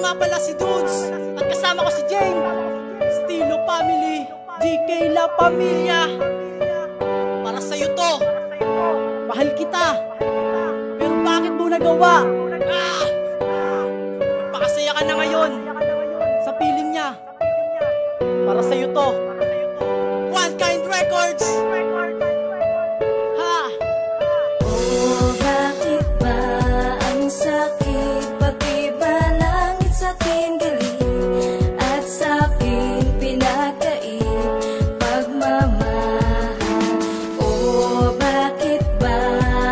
nga pala si Dudes at kasama ko si Jane, Estilo Family, DK La Pamilya. Para sa'yo to, mahal kita, pero bakit mo nagawa? Magpakasaya ka na ngayon sa piling niya. Para sa'yo to, One Kind Records. Ha! Oh, bakit ba ang sakit? Pati ba langit sa'kin galing at sa'kin pinagkait pagmamahal? Oh, bakit ba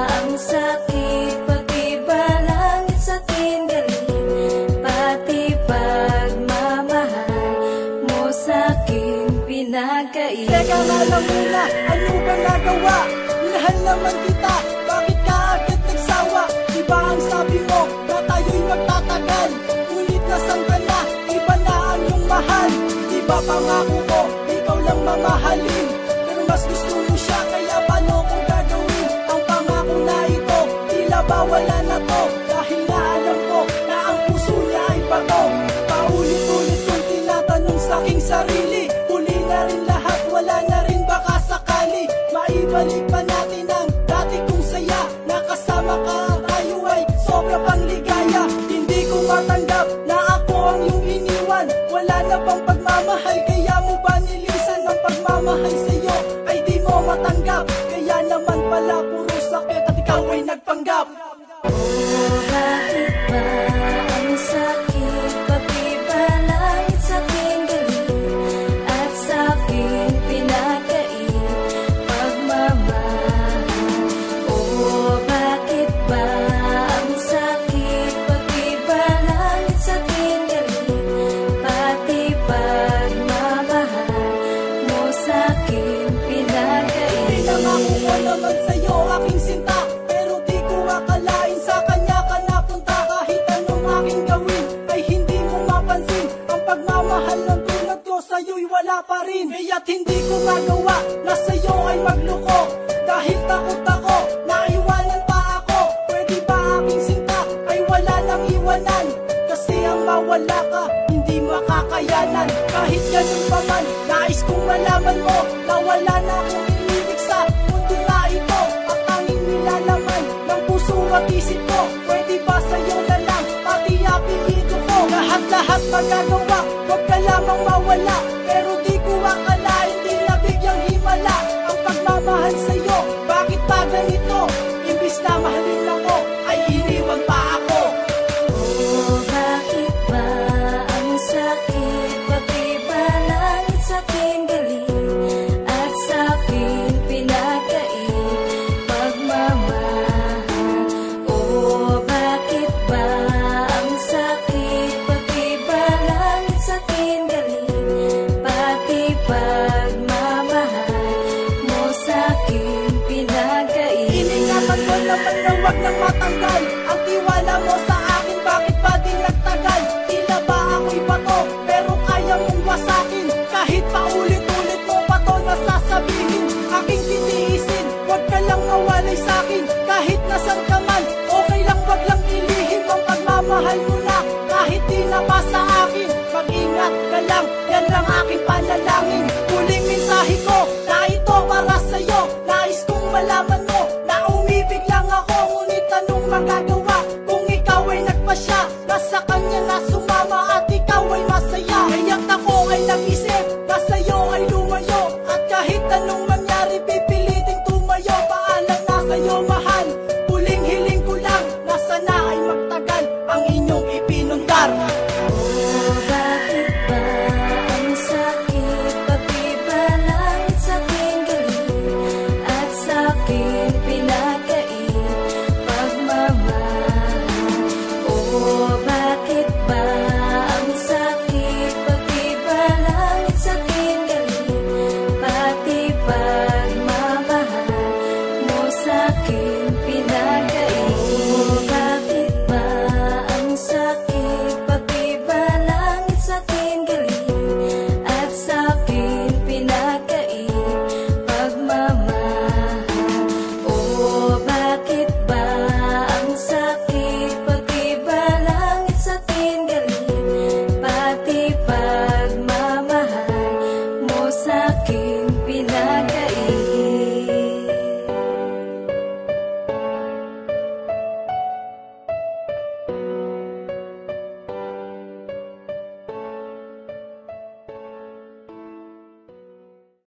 ang sakit? Pati ba langit sa'kin galing pati pagmamahal mo sa'kin pinagkait? Teka nga lang muna, ano ba nagawa? Minahal naman kita, bakit ka agad nagsawa? Diba ang sabi mo na tayo'y magtatagal? Ngunit nasan ka na, iba na ang iyong mahal. Diba pangako ko, ikaw lang mamahalin, pero mas gusto mo siya, kaya paano ko gagawin? Ang pangako na ito, tila ba wala na to? Dahil nga alam ko na ang puso niya ay bato. Paulit-ulit kong tinatanong sa aking sarili, huli na rin lahat, wala na rin baka sakali maibalik pa natin ang dati kong saya. Nakasama ka tayo ay sobra pang ligaya. Hindi ko matanggap na ako ang iyong iniwan. Wala na bang pagmamahal, kaya mo ba nilisan? Ang pagmamahal sa'yo ay di mo matanggap, kaya naman pala puro sakit at ikaw ay nagpanggap. Oh, bakit ba ang sakit? Pati ba langit sa'kin galing at sa'kin pinagkait pagmamahal? Oh, bakit ba ang sakit? Pati ba langit sa'kin galing pati pagmamahal mo sa'kin pinagkait? Pinangako ko naman sa'yo aking sinta, pero di ko akalain sa kanya ka napunta. Kahit anong aking gawin ay hindi mo mapansin. Ang pagmamahal ng tulad ko sa'yo'y wala pa rin, kaya't hindi ko magawa na sa'yo ay magloko. Dahil takot ako na iwanan pa ako. Pwede ba aking sinta ay wala nang iwanan? Kasi ang mawala ka hindi makakayanan. Kahit ganun pa man, nais kong malaman mo na wala na akong inilig sa mundo na ito. Ang tanging nilalaman ng puso at isip ko, pwede ba sa'yo na lang pati apelido ko? Lahat-lahat magagawa, huwag ka lamang mawala. Pero di ko akalain, di nabigyang himala ang pagmamahal sa'yo. Bakit ba ganito? Imbis na mahalin ako, ay iniwan pa ako. Oh, bakit ba ang sakit? Pati ba langit sa'kin galing at sa'kin pinagkait pagmamahal? Oh, bakit ba ang sakit? Pati ba langit sa'kin galing pati pagmamahal mo sa'kin pinagkait? Iningatan ko naman na wag nang matanggal ang tiwala mo sa akin. Bakit ba di nagtagal? Tila ba ako'y bato, pero kaya mong wasakin? Kahit paulit-ulit mo pa to nasasabihin, aking titiisin, wag ka lang mawalay sa'kin. Kahit nasan ka man, okay lang, wag lang ilihim ang pagmamahal mo na. Kahit di na pa sa akin, mag-ingat ka lang, yan lang aking panalangin. Huling mensahe ko na ito para sa'yo. Nais kong malaman mo na umibig lang ako, ngunit anong magagawa kung ikaw ay nagpasya? Nasa